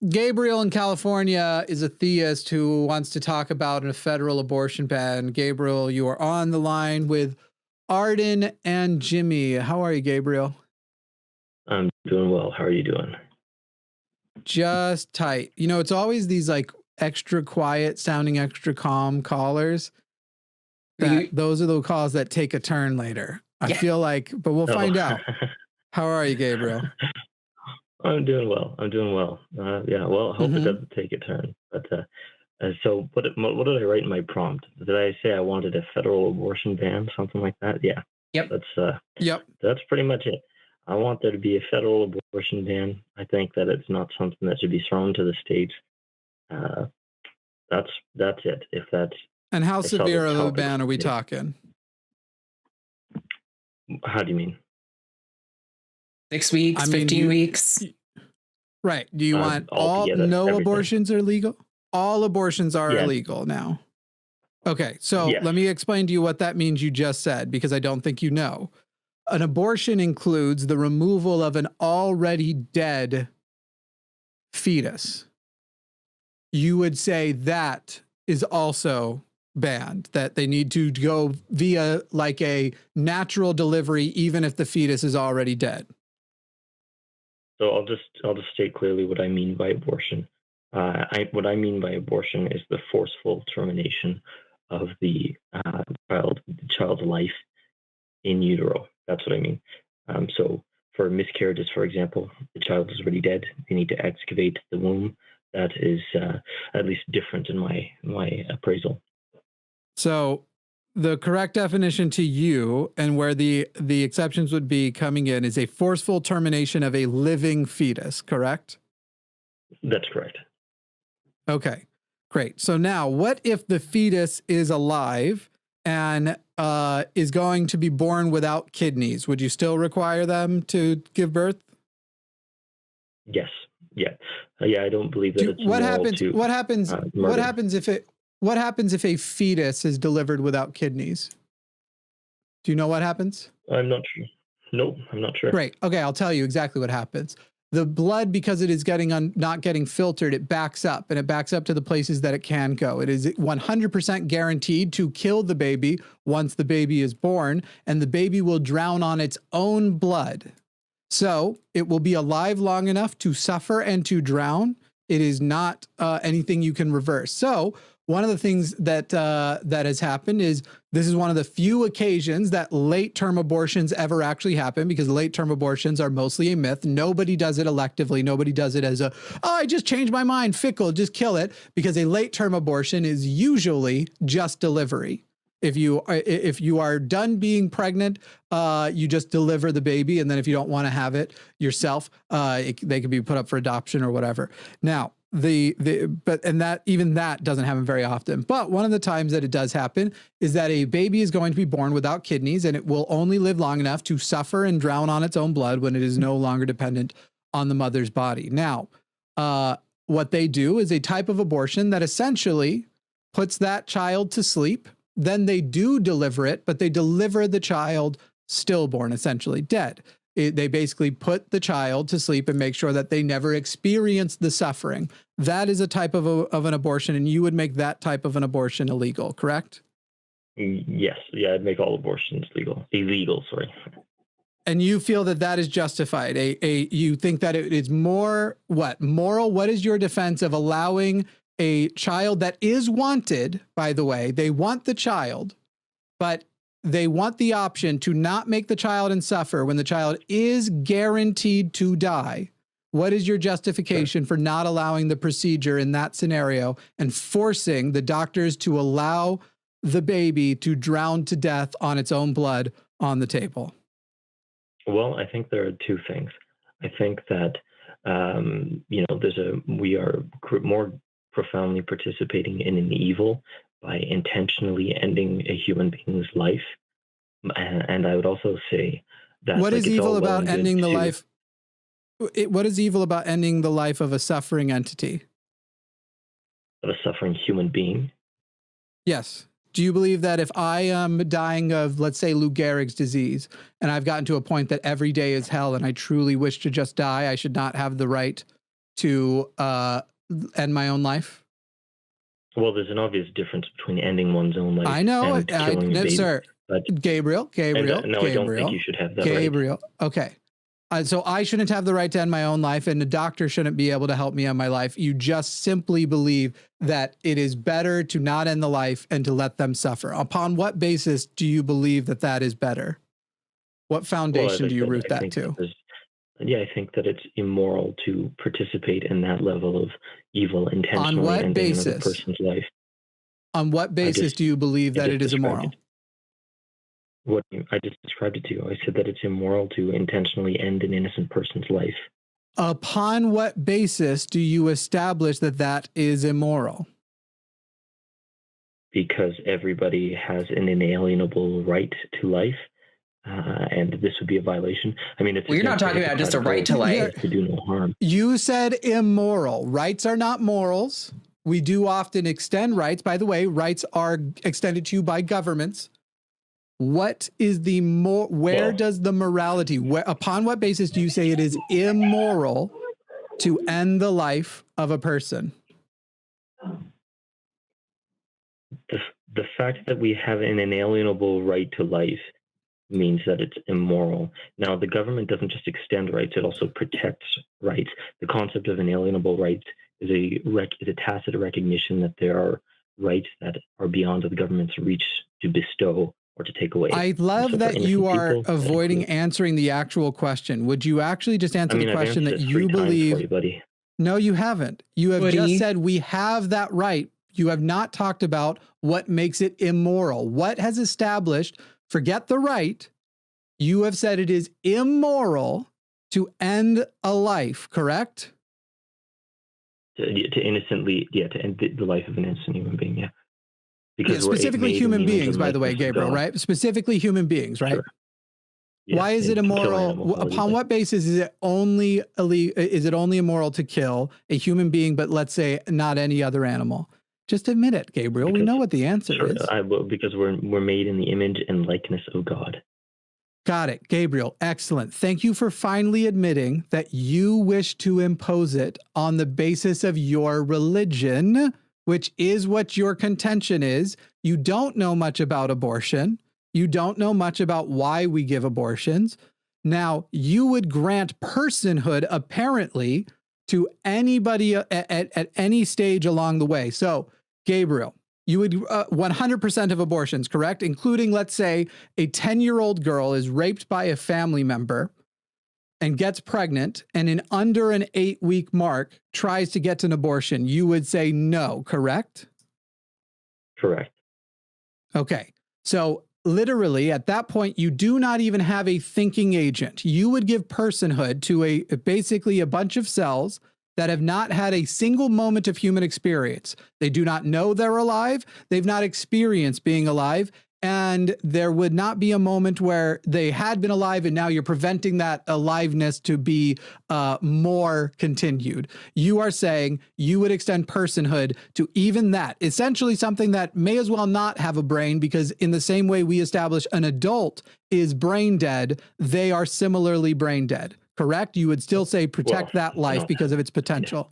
Gabriel in California is a theist who wants to talk about a federal abortion ban. Gabriel, you are on the line with Arden and Jimmy. How are you, Gabriel? I'm doing well. How are you doing? Just tight. You know, it's always these like extra quiet sounding, extra calm callers. Those are the calls that take a turn later. I feel like, but we'll find out. How are you, Gabriel? I'm doing well. Yeah, well, I hope it doesn't take a turn. But so what did I write in my prompt? Did I say I wanted a federal abortion ban, something like that? Yeah. Yep. That's pretty much it. I want there to be a federal abortion ban. I think that it's not something that should be thrown to the states. That's it. If that's And how severe of a ban are we talking? How do you mean? 6 weeks, 15 weeks. Right. Do you want abortions are legal? All abortions are illegal now. Okay. So let me explain to you what that means you just said, because I don't think you know. An abortion includes the removal of an already dead fetus. You would say that is also banned, that they need to go via like a natural delivery, even if the fetus is already dead. So I'll just state clearly what I mean by abortion. What I mean by abortion is the forceful termination of the child's life in utero. That's what I mean. So for miscarriages, for example, the child is already dead. They need to excavate the womb. That is at least different in my appraisal. So the correct definition to you, and where the exceptions would be coming in, is a forceful termination of a living fetus, correct? That's correct. Okay, great. So now what if the fetus is alive and is going to be born without kidneys? Would you still require them to give birth? Yes. Yeah. I don't believe that it's what moral happens. to, what happens? murder. What happens if a fetus is delivered without kidneys? Do you know what happens? I'm not sure. Nope, I'm not sure. Great. Okay, I'll tell you exactly what happens. The blood, because it is not getting filtered, it backs up, and it backs up to the places that it can go. It is 100% guaranteed to kill the baby once the baby is born, and the baby will drown on its own blood. So it will be alive long enough to suffer and to drown. It is not anything you can reverse. So one of the things that has happened is this is one of the few occasions that late-term abortions ever actually happen, because late-term abortions are mostly a myth. Nobody does it electively. Nobody does it as I just changed my mind, fickle, just kill it, because a late-term abortion is usually just delivery. If you are done being pregnant, you just deliver the baby, and then if you don't want to have it yourself, they can be put up for adoption or whatever. Now, even that doesn't happen very often. But one of the times that it does happen is that a baby is going to be born without kidneys, and it will only live long enough to suffer and drown on its own blood when it is no longer dependent on the mother's body. Now, what they do is a type of abortion that essentially puts that child to sleep. Then they do deliver it, but they deliver the child stillborn, essentially dead. They basically put the child to sleep and make sure that they never experience the suffering. That is a type of an abortion, and you would make that type of an abortion illegal, correct? Yes. Yeah, I'd make all abortions illegal, sorry. And you feel that that is justified. You think that it is moral? What is your defense of allowing a child that is wanted, by the way, they want the child, but they want the option to not make the child and suffer when the child is guaranteed to die? What is your justification for not allowing the procedure in that scenario and forcing the doctors to allow the baby to drown to death on its own blood on the table? Well, I think there are two things. I think that, we are more profoundly participating in an evil by intentionally ending a human being's life. And I would also say that what is evil about ending the life? What is evil about ending the life of a suffering entity? Of a suffering human being? Yes. Do you believe that if I am dying of, let's say, Lou Gehrig's disease, and I've gotten to a point that every day is hell and I truly wish to just die, I should not have the right to end my own life? Well, there's an obvious difference between ending one's own life I know, and killing a baby. sir. But, Gabriel. no, I don't think you should have that Gabriel. Okay. So I shouldn't have the right to end my own life, and the doctor shouldn't be able to help me end my life. You just simply believe that it is better to not end the life and to let them suffer. Upon what basis do you believe that that is better? What foundation do you root that to? I think that it's immoral to participate in that level of evil intentionally ending another person's life. On what basis do you believe that it is immoral? I just described it to you. I said that it's immoral to intentionally end an innocent person's life. Upon what basis do you establish that that is immoral? Because everybody has an inalienable right to life, and this would be a violation. I mean, you're not talking about just a right to life. To do no harm. You said immoral. Rights are not morals. We do often extend rights. By the way, rights are extended to you by governments. What is the where does the morality, upon what basis do you say it is immoral to end the life of a person? The fact that we have an inalienable right to life means that it's immoral. Now, the government doesn't just extend rights, it also protects rights. The concept of inalienable rights is a tacit recognition that there are rights that are beyond the government's reach to bestow or to take away. I love that you are avoiding answering the actual question. Would you actually just answer the question that you believe? No, you haven't. You have just said we have that right. You have not talked about what makes it immoral. What has established, forget the right, you have said it is immoral to end a life, correct? To end the life of an innocent human being, yeah. Because specifically human beings, by the way, Gabriel, right? Specifically human beings, right? Sure. Yeah, why is it immoral? Upon what basis is it only immoral to kill a human being, but let's say not any other animal? Just admit it, Gabriel. We know what the answer is. Because we're made in the image and likeness of God. Got it, Gabriel. Excellent. Thank you for finally admitting that you wish to impose it on the basis of your religion, which is what your contention is. You don't know much about abortion. You don't know much about why we give abortions. Now, you would grant personhood, apparently, to anybody at any stage along the way. So, Gabriel, you would 100% of abortions, correct? Including, let's say, a 10-year-old girl is raped by a family member and gets pregnant, and in under an 8-week mark tries to get an abortion, you would say no, correct? Correct. Okay. So literally at that point, you do not even have a thinking agent. You would give personhood to basically a bunch of cells that have not had a single moment of human experience. They do not know they're alive. They've not experienced being alive. And there would not be a moment where they had been alive and now you're preventing that aliveness to be more continued. You are saying you would extend personhood to even that, essentially something that may as well not have a brain, because in the same way we establish an adult is brain dead, they are similarly brain dead, correct? You would still say protect that life because of its potential.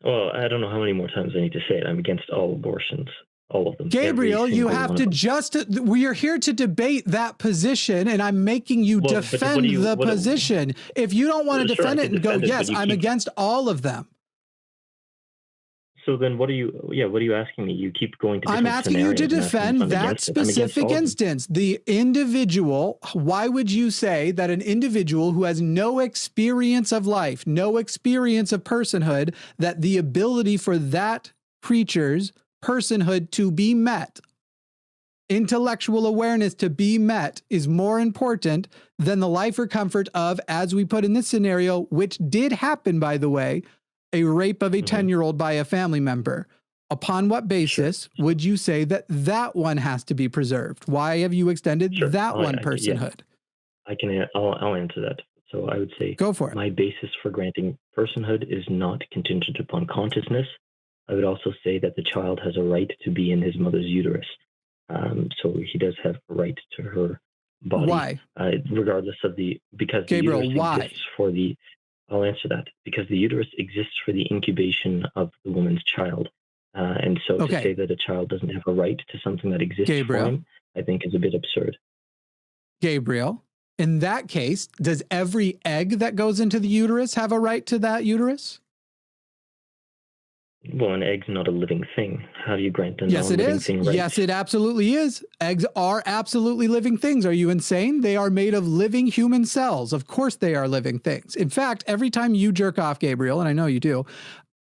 Yeah. Well, I don't know how many more times I need to say it. I'm against all abortions. All of them. Gabriel, you have to we are here to debate that position, and I'm making you defend the position. If you don't want to defend it and go, yes, I'm against all of them. So then what are you asking me? You keep going to I'm asking you to defend that specific instance. The individual, why would you say that an individual who has no experience of life, no experience of personhood, that the ability for that creature's personhood to be met, intellectual awareness to be met, is more important than the life or comfort of, as we put in this scenario, which did happen, by the way, a rape of a 10-year-old by a family member? Upon what basis would you say that that one has to be preserved? Why have you extended that one personhood? I'll answer that. So I would say, go for it. My basis for granting personhood is not contingent upon consciousness. I would also say that the child has a right to be in his mother's uterus. So he does have a right to her body. Why? Regardless of because Gabriel, the uterus why? exists for the I'll answer that because the uterus exists for the incubation of the woman's child. And so to say that a child doesn't have a right to something that exists for him, I think is a bit absurd. Gabriel, in that case, does every egg that goes into the uterus have a right to that uterus? Well, an egg's not a living thing. How do you grant a Yes, it non-living is. thing right? Yes, it absolutely is. Eggs are absolutely living things. Are you insane? They are made of living human cells. Of course they are living things. In fact, every time you jerk off, Gabriel, and I know you do,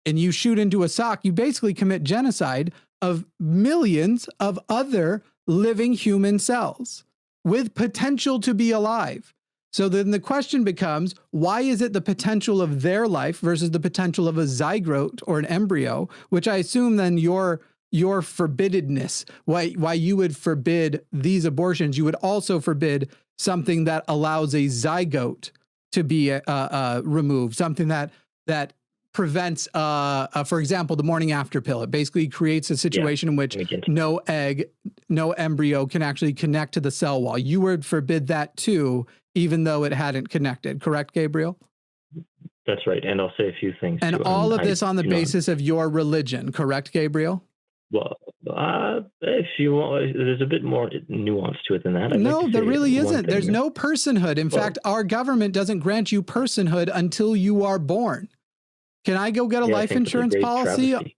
and you shoot into a sock, you basically commit genocide of millions of other living human cells with potential to be alive. So then the question becomes, why is it the potential of their life versus the potential of a zygote or an embryo, which I assume then your forbiddedness, why you would forbid these abortions, you would also forbid something that allows a zygote to be removed, something that prevents, for example, the morning after pill. It basically creates a situation in which no egg, no embryo can actually connect to the cell wall. You would forbid that too, even though it hadn't connected. Correct, Gabriel? That's right. And I'll say a few things. And all of this on the basis of your religion. Correct, Gabriel? Well, if you want, there's a bit more nuance to it than that. No, there really isn't. There's no personhood. In fact, our government doesn't grant you personhood until you are born. Can I go get a life insurance policy? Travesty.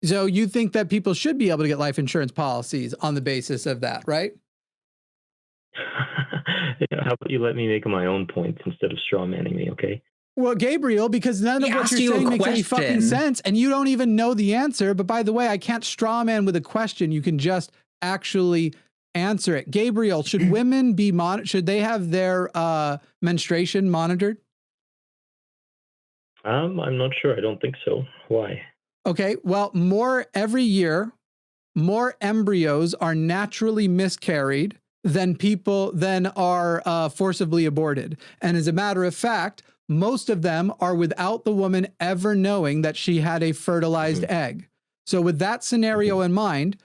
So you think that people should be able to get life insurance policies on the basis of that, right? How about you let me make my own points instead of straw manning me, okay? Well, Gabriel, because none of what you're saying makes any fucking sense, and you don't even know the answer. But by the way, I can't straw man with a question. You can just actually answer it. Gabriel, should women be should they have their menstruation monitored? I'm not sure. I don't think so. Why? Okay, well, every year, more embryos are naturally miscarried than are forcibly aborted. And as a matter of fact, most of them are without the woman ever knowing that she had a fertilized egg. So with that scenario in mind,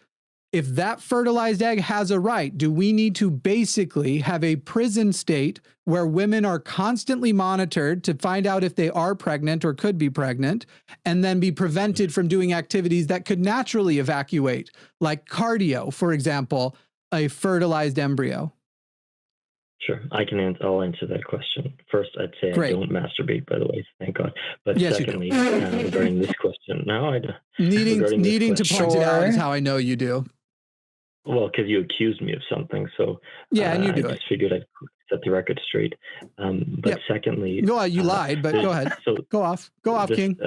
if that fertilized egg has a right, do we need to basically have a prison state where women are constantly monitored to find out if they are pregnant or could be pregnant, and then be prevented from doing activities that could naturally evacuate, like cardio, for example, a fertilized embryo? Sure, I'll answer that question. First, I'd say I don't masturbate, by the way, thank God. But yes, secondly, regarding this question, needing to point it out is how I know you do. Well, because you accused me of something, so yeah, and you do I just figured I'd set the record straight. But secondly, no, you lied. But go ahead. So go off, King.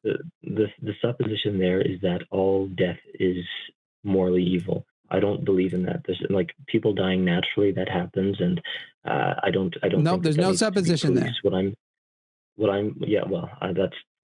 The supposition there is that all death is morally evil. I don't believe in that. There's like people dying naturally, that happens, and I don't. No, there's no supposition there. That's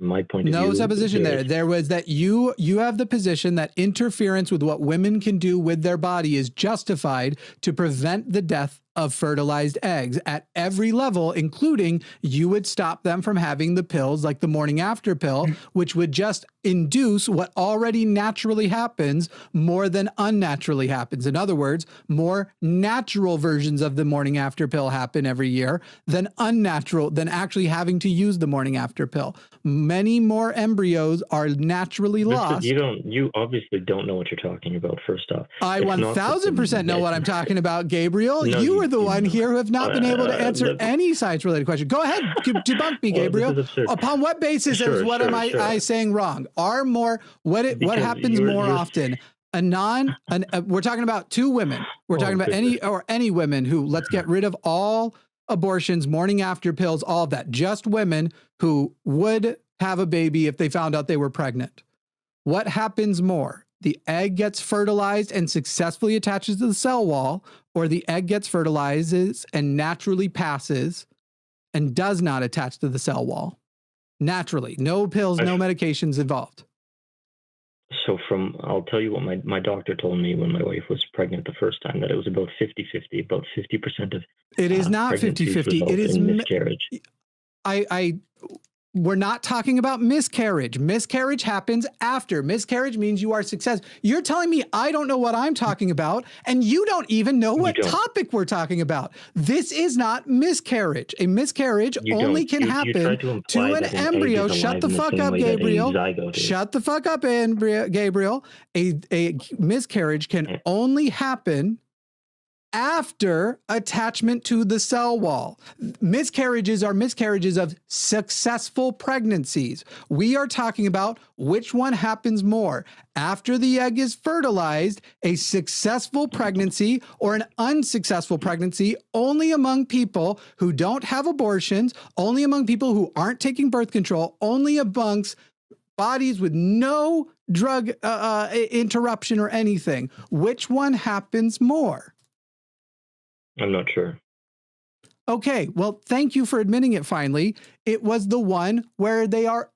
my point of view. No supposition there. There was that you have the position that interference with what women can do with their body is justified to prevent the death of fertilized eggs at every level, including you would stop them from having the pills like the morning after pill, which would just induce what already naturally happens more than unnaturally happens. In other words, more natural versions of the morning after pill happen every year than actually having to use the morning after pill. Many more embryos are naturally lost. You obviously don't know what you're talking about, first off. I 1000% know what I'm talking about, Gabriel. No, you are the one here who have not been able to answer any science-related question. Go ahead, debunk me, Gabriel. Upon what basis am I saying wrong? What happens more often? We're talking about two women. We're talking about any women who, let's get rid of all abortions, morning after pills, all of that. Just women who would have a baby if they found out they were pregnant. What happens more? The egg gets fertilized and successfully attaches to the cell wall, or the egg gets fertilizes and naturally passes and does not attach to the cell wall. Naturally, no pills, no medications involved. So I'll tell you what my doctor told me when my wife was pregnant the first time, that it was about 50-50, about 50% of it is not 50-50. It is miscarriage. We're not talking about miscarriage. Miscarriage happens after. Miscarriage means you are successful. You're telling me I don't know what I'm talking about, and you don't even know what topic we're talking about. This is not miscarriage. A miscarriage only can happen to an embryo. Shut the fuck up, Gabriel. Shut the fuck up, Gabriel. A miscarriage can only happen after attachment to the cell wall. Miscarriages are miscarriages of successful pregnancies. We are talking about which one happens more, after the egg is fertilized, a successful pregnancy or an unsuccessful pregnancy, only among people who don't have abortions, only among people who aren't taking birth control, only amongst bodies with no drug interruption or anything. Which one happens more? I'm not sure. Okay, well, thank you for admitting it finally. It was the one where they are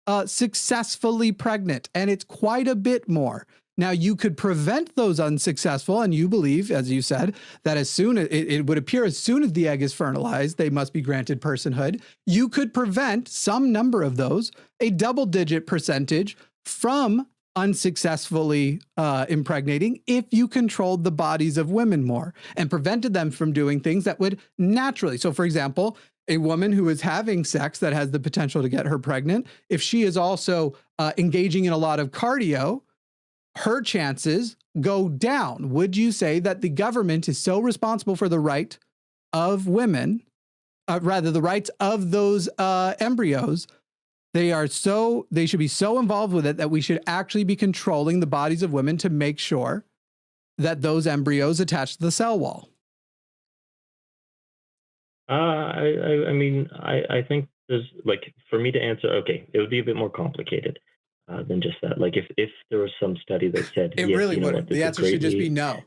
unsuccessfully pregnant, and it's quite a bit more. Now, you could prevent those unsuccessful, and you believe, as you said, that as soon as it would appear as soon as the egg is fertilized, they must be granted personhood. You could prevent some number of those, a double-digit percentage, from unsuccessfully impregnating if you controlled the bodies of women more and prevented them from doing things that would naturally. So, for example, a woman who is having sex that has the potential to get her pregnant, if she is also engaging in a lot of cardio, her chances go down. Would you say that the government is so responsible for the right of women, rather the rights of those embryos, they should be so involved with it that we should actually be controlling the bodies of women to make sure that those embryos attach to the cell wall? I mean, I think there's, like, for me to answer, okay, it would be a bit more complicated than just that. Like, if there was some study that said, it yes, really you know wouldn't. what, The answer should just be no.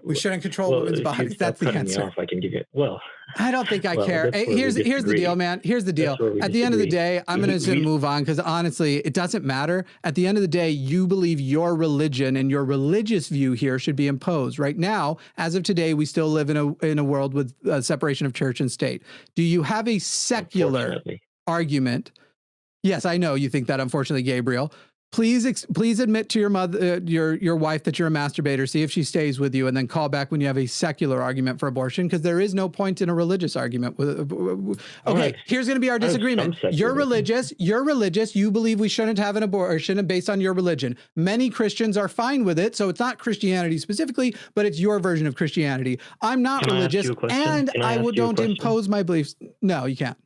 We shouldn't control women's bodies. That's the answer. Off, I can give you. Well, I don't think I care. Hey, here's the deal, man. Here's the deal. At the end of the day, I'm going to move on because honestly, it doesn't matter. At the end of the day, you believe your religion and your religious view here should be imposed. Right now, as of today, we still live in a world with separation of church and state. Do you have a secular argument? Yes, I know you think that, unfortunately, Gabriel. Please admit to your mother, your wife, that you're a masturbator. See if she stays with you, and then call back when you have a secular argument for abortion, because there is no point in a religious argument. Okay, here's going to be our disagreement. You're religious. You believe we shouldn't have an abortion based on your religion. Many Christians are fine with it, so it's not Christianity specifically, but it's your version of Christianity. I'm not religious, and I don't impose my beliefs. No, you can't.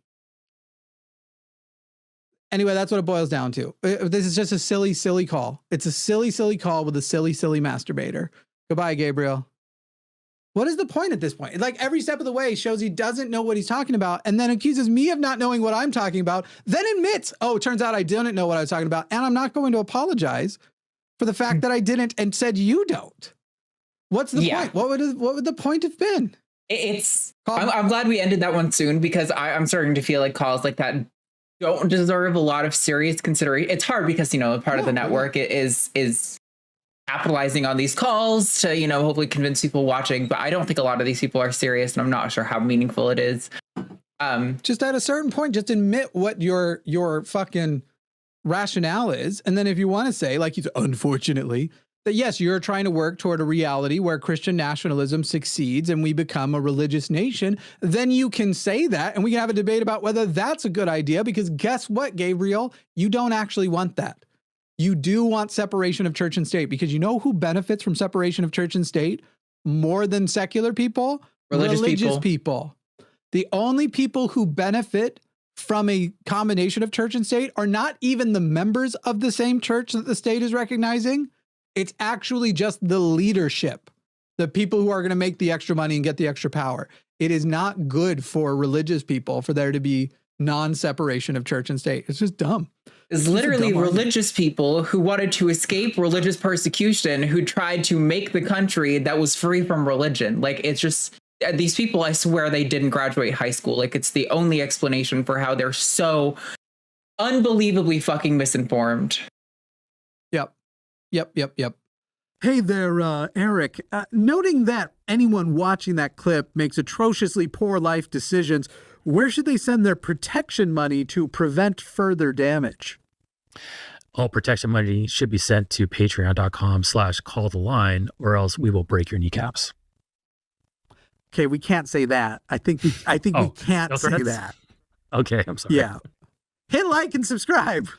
Anyway, that's what it boils down to. This is just a silly, silly call. It's a silly, silly call with a silly, silly masturbator. Goodbye, Gabriel. What is the point at this point? Like, every step of the way shows he doesn't know what he's talking about, and then accuses me of not knowing what I'm talking about, then admits, oh, it turns out I didn't know what I was talking about, and I'm not going to apologize for the fact that I didn't and said you don't. What's the point? What would the point have been? I'm glad we ended that one soon, because I'm starting to feel like calls like that don't deserve a lot of serious consideration. It's hard because, part of the network is capitalizing on these calls to, hopefully convince people watching. But I don't think a lot of these people are serious, and I'm not sure how meaningful it is. Just at a certain point, just admit what your fucking rationale is. And then if you want to say, like you said, unfortunately, that yes, you're trying to work toward a reality where Christian nationalism succeeds and we become a religious nation, then you can say that, and we can have a debate about whether that's a good idea, because guess what, Gabriel? You don't actually want that. You do want separation of church and state, because you know who benefits from separation of church and state more than secular people? Religious people. The only people who benefit from a combination of church and state are not even the members of the same church that the state is recognizing. It's actually just the leadership, the people who are going to make the extra money and get the extra power. It is not good for religious people for there to be non-separation of church and state. It's just dumb. It's literally religious people who wanted to escape religious persecution, who tried to make the country that was free from religion. Like, it's just, these people, I swear they didn't graduate high school. Like, it's the only explanation for how they're so unbelievably fucking misinformed. Yep. Hey there, Eric. Noting that anyone watching that clip makes atrociously poor life decisions, Where should they send their protection money to prevent further damage? All protection money should be sent to patreon.com/calltheline, or else we will break your kneecaps. Okay, we can't say that. I think we can't no say threats? that. Okay, I'm sorry. Yeah. Hit like and subscribe.